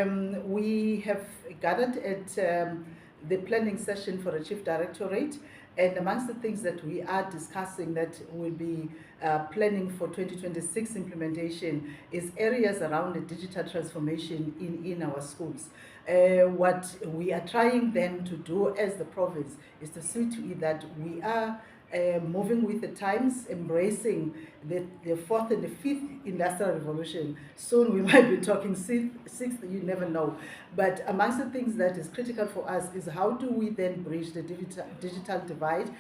We have gathered at the planning session for a chief directorate, and amongst the things that we are discussing that will be planning for 2026 implementation is areas around the digital transformation in our schools. What we are trying then to do as the province is to see to it that we are moving with the times, embracing the fourth and the fifth industrial revolution. Soon we might be talking sixth, you never know. But amongst the things that is critical for us is how do we then bridge the digital divide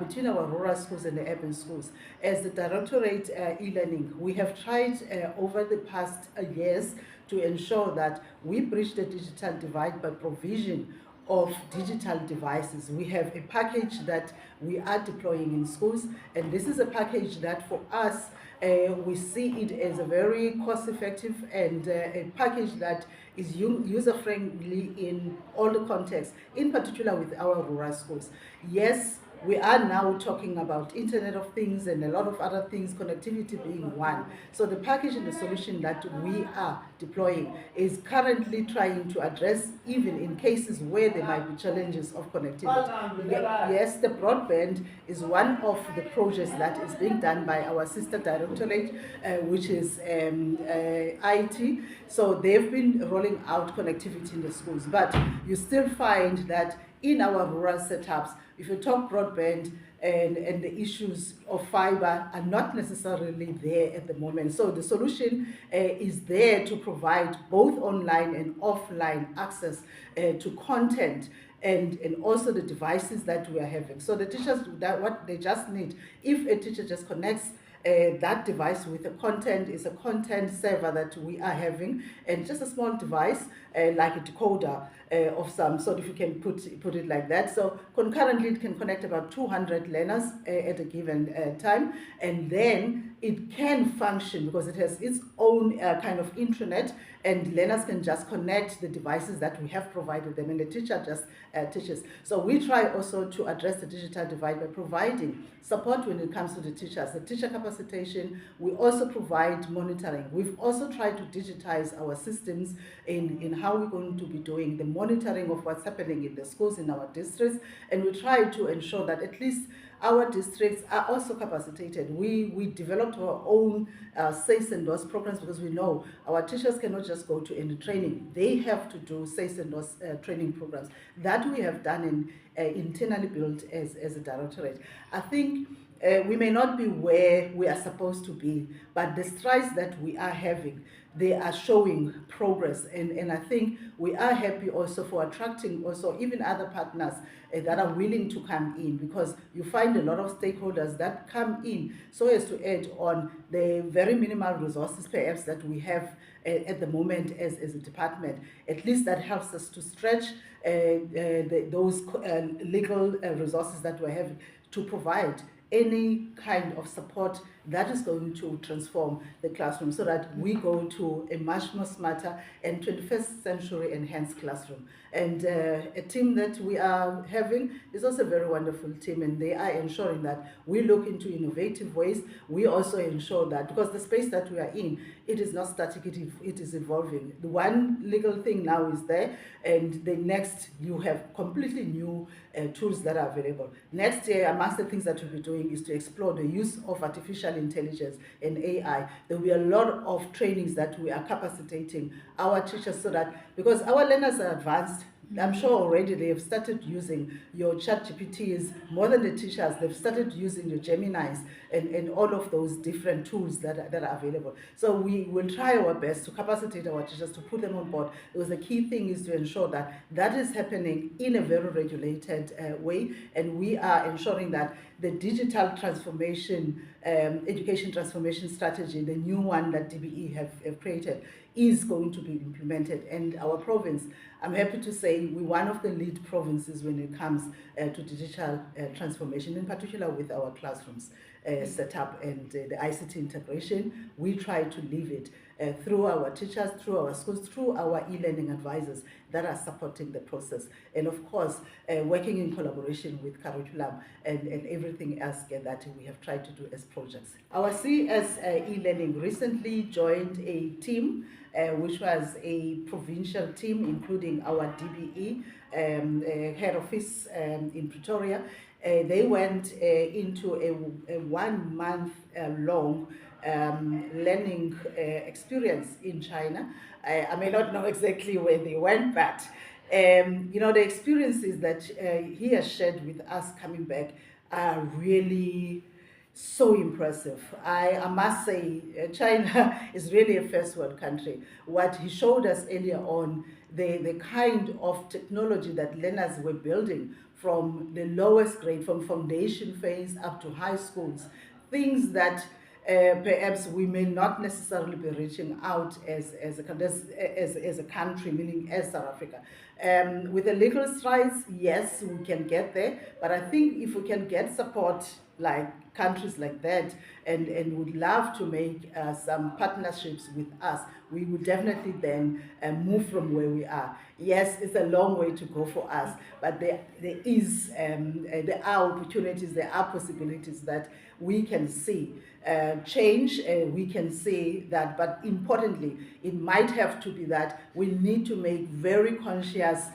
between our rural schools and the urban schools. As the Directorate e-learning, we have tried over the past years to ensure that we bridge the digital divide by provision of digital devices. We have a package that we are deploying in schools, and this is a package that for us, we see it as a very cost-effective and a package that is user-friendly in all the contexts, in particular with our rural schools. Yes, we are now talking about Internet of Things and a lot of other things, connectivity being one. So the package and the solution that we are deploying is currently trying to address, even in cases where there might be challenges of connectivity. Yes, the broadband is one of the projects that is being done by our sister directorate, which is IT. So they've been rolling out connectivity in the schools, but you still find that in our rural setups, if you talk broadband and the issues of fiber are not necessarily there at the moment. So the solution is there to provide both online and offline access to content and also the devices that we are having. So the teachers, that what they just need, if a teacher just connects that device with the content, is a content server that we are having, and just a small device like a decoder of some sort, if you can put it like that. So concurrently it can connect about 200 learners at a given time, and then it can function because it has its own kind of intranet, and learners can just connect the devices that we have provided them, and the teacher just teaches. So we try also to address the digital divide by providing support when it comes to the teachers, the teacher capacitation. We also provide monitoring. We've also tried to digitize our systems in how we're going to be doing the monitoring of what's happening in the schools in our districts, and we try to ensure that at least our districts are also capacitated. We developed our own SACE and DOS programs because we know our teachers cannot just go to any training. They have to do SACE and DOS training programs that we have done and internally built as a directorate. I think we may not be where we are supposed to be, but the strides that we are having, they are showing progress, and I think we are happy also for attracting also even other partners that are willing to come in, because you find a lot of stakeholders that come in so as to add on the very minimal resources perhaps that we have at the moment as a department. At least that helps us to stretch those legal resources that we have to provide any kind of support that is going to transform the classroom so that we go to a much more smarter and 21st century enhanced classroom. And a team that we are having is also a very wonderful team, and they are ensuring that we look into innovative ways. We also ensure that, because the space that we are in, it is not static, it is evolving. The one legal thing now is there, and the next you have completely new tools that are available. Next year, amongst the things that we'll be doing is to explore the use of artificial intelligence and AI. There will be a lot of trainings that we are capacitating our teachers so that, because our learners are advanced, I'm sure already they have started using your ChatGPTs more than the teachers. They've started using your Geminis and all of those different tools that are available. So we will try our best to capacitate our teachers to put them on board, because the key thing is to ensure that that is happening in a very regulated way, and we are ensuring that the digital transformation, education transformation strategy, the new one that DBE have created, is going to be implemented. And our province, I'm happy to say, we're one of the lead provinces when it comes to digital transformation, in particular with our classrooms setup and the ICT integration. We try to leave it through our teachers, through our schools, through our e-learning advisors that are supporting the process. And of course, working in collaboration with curriculum and everything else that we have tried to do as projects. Our CS e-learning recently joined a team which was a provincial team, including our DBE head office in Pretoria. They went into a 1 month long learning experience in China. I may not know exactly where they went, but the experiences that he has shared with us coming back are really so impressive. I must say, China is really a first world country. What he showed us earlier on, the kind of technology that learners were building from the lowest grade, from foundation phase up to high schools, things that perhaps we may not necessarily be reaching out as a country, meaning as South Africa. With a little strides, yes, we can get there, but I think if we can get support like countries like that and would love to make some partnerships with us, we will definitely then move from where we are. Yes, it's a long way to go for us, but there are opportunities, there are possibilities that we can see change. We can see that, but importantly, it might have to be that we need to make very conscious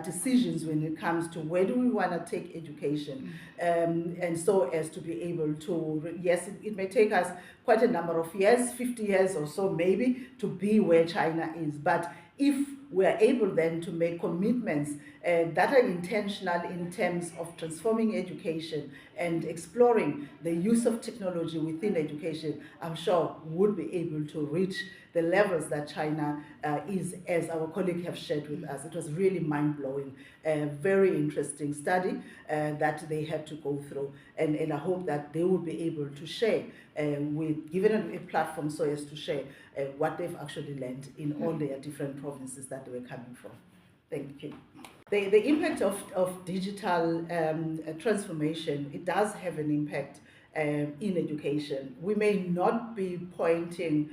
decisions when it comes to where do we want to take education, and so as to be able to, yes, it may take us quite a number of years, 50 years or so maybe, to be where China is, but if we are able then to make commitments that are intentional in terms of transforming education and exploring the use of technology within education, I'm sure we'll be able to reach the levels that China is, as our colleague have shared with us. It was really mind-blowing, very interesting study that they had to go through, and I hope that they will be able to share given a platform so as to share what they've actually learned in all their different provinces that they were coming from. Thank you. The impact of digital transformation, it does have an impact in education. We may not be pointing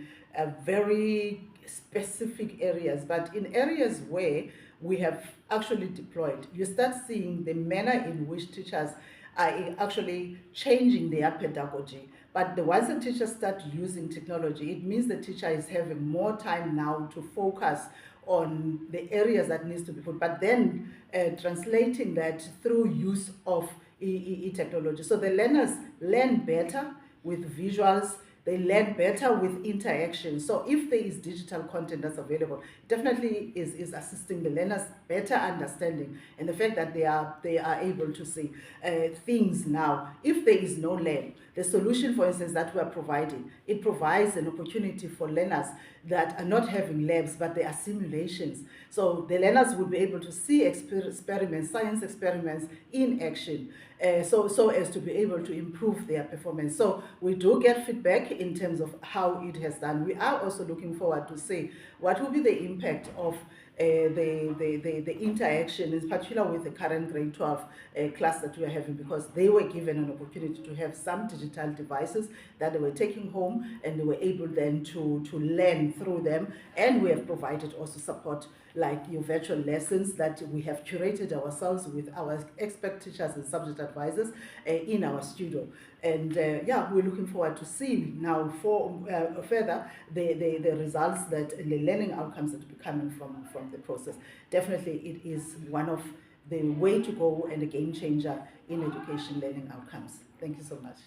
very specific areas, but in areas where we have actually deployed, you start seeing the manner in which teachers are actually changing their pedagogy. But once the teachers start using technology, it means the teacher is having more time now to focus on the areas that needs to be put, but then translating that through use of technology. So the learners learn better with visuals, they learn better with interaction. So if there is digital content that's available, definitely is assisting the learners better understanding, and the fact that they are able to see things now. If there is no lab, the solution, for instance, that we are providing, it provides an opportunity for learners that are not having labs, but they are simulations. So the learners will be able to see experiments, science experiments in action, so as to be able to improve their performance. So we do get feedback in terms of how it has done. We are also looking forward to see what will be the impact of the interaction, in particular with the current grade 12 class that we are having, because they were given an opportunity to have some digital devices that they were taking home, and they were able then to learn through them. And we have provided also support like your virtual lessons that we have curated ourselves with our expert teachers and subject advisors in our studio. And yeah, we're looking forward to seeing now further the results that and the learning outcomes that will be coming from the process. Definitely it is one of the way to go and a game changer in education learning outcomes. Thank you so much.